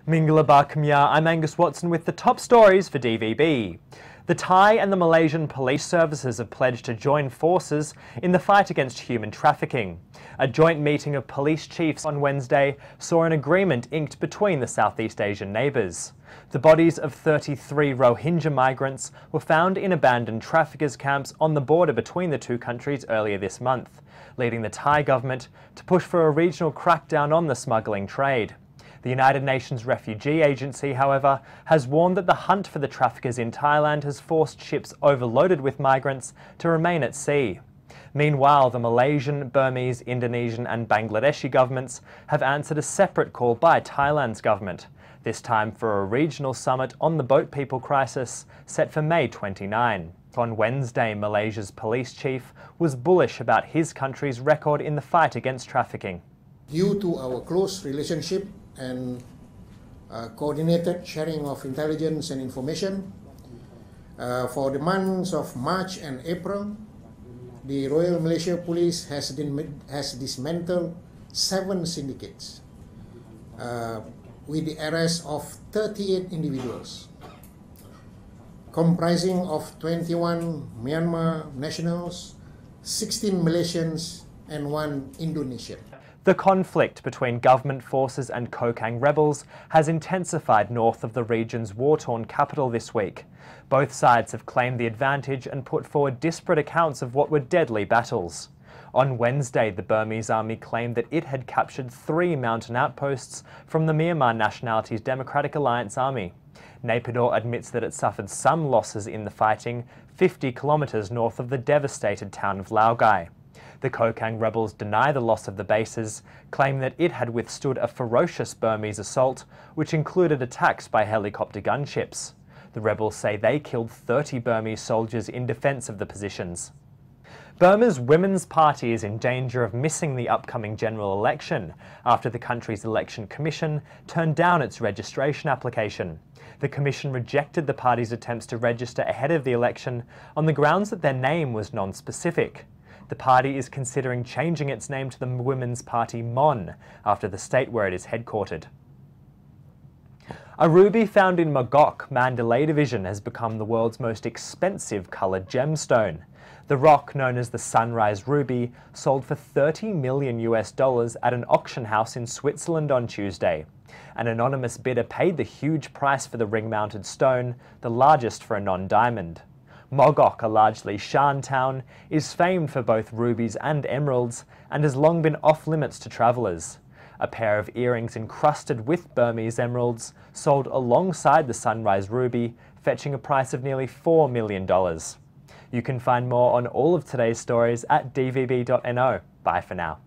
Mingala Kamya, I'm Angus Watson with the top stories for DVB. The Thai and the Malaysian police services have pledged to join forces in the fight against human trafficking. A joint meeting of police chiefs on Wednesday saw an agreement inked between the Southeast Asian neighbours. The bodies of 33 Rohingya migrants were found in abandoned traffickers' camps on the border between the two countries earlier this month, leading the Thai government to push for a regional crackdown on the smuggling trade. The United Nations Refugee Agency, however, has warned that the hunt for the traffickers in Thailand has forced ships overloaded with migrants to remain at sea. Meanwhile, the Malaysian, Burmese, Indonesian and Bangladeshi governments have answered a separate call by Thailand's government, this time for a regional summit on the boat people crisis set for May 29. On Wednesday, Malaysia's police chief was bullish about his country's record in the fight against trafficking. Due to our close relationship and coordinated sharing of intelligence and information, for the months of March and April, the Royal Malaysia Police has dismantled 7 syndicates with the arrest of 38 individuals, comprising of 21 Myanmar nationals, 16 Malaysians and 1 Indonesian. The conflict between government forces and Kokang rebels has intensified north of the region's war-torn capital this week. Both sides have claimed the advantage and put forward disparate accounts of what were deadly battles. On Wednesday, the Burmese army claimed that it had captured 3 mountain outposts from the Myanmar Nationality's Democratic Alliance Army. Naypyidaw admits that it suffered some losses in the fighting 50 kilometres north of the devastated town of Laogai. The Kokang rebels deny the loss of the bases, claim that it had withstood a ferocious Burmese assault, which included attacks by helicopter gunships. The rebels say they killed 30 Burmese soldiers in defence of the positions. Burma's Women's Party is in danger of missing the upcoming general election after the country's election commission turned down its registration application. The commission rejected the party's attempts to register ahead of the election on the grounds that their name was non-specific. The party is considering changing its name to the Women's Party Mon, after the state where it is headquartered. A ruby found in Mogok, Mandalay Division, has become the world's most expensive coloured gemstone. The rock, known as the Sunrise Ruby, sold for $30 million at an auction house in Switzerland on Tuesday. An anonymous bidder paid the huge price for the ring-mounted stone, the largest for a non-diamond. Mogok, a largely Shan town, is famed for both rubies and emeralds and has long been off-limits to travellers. A pair of earrings encrusted with Burmese emeralds sold alongside the Sunrise Ruby, fetching a price of nearly $4 million. You can find more on all of today's stories at dvb.no. Bye for now.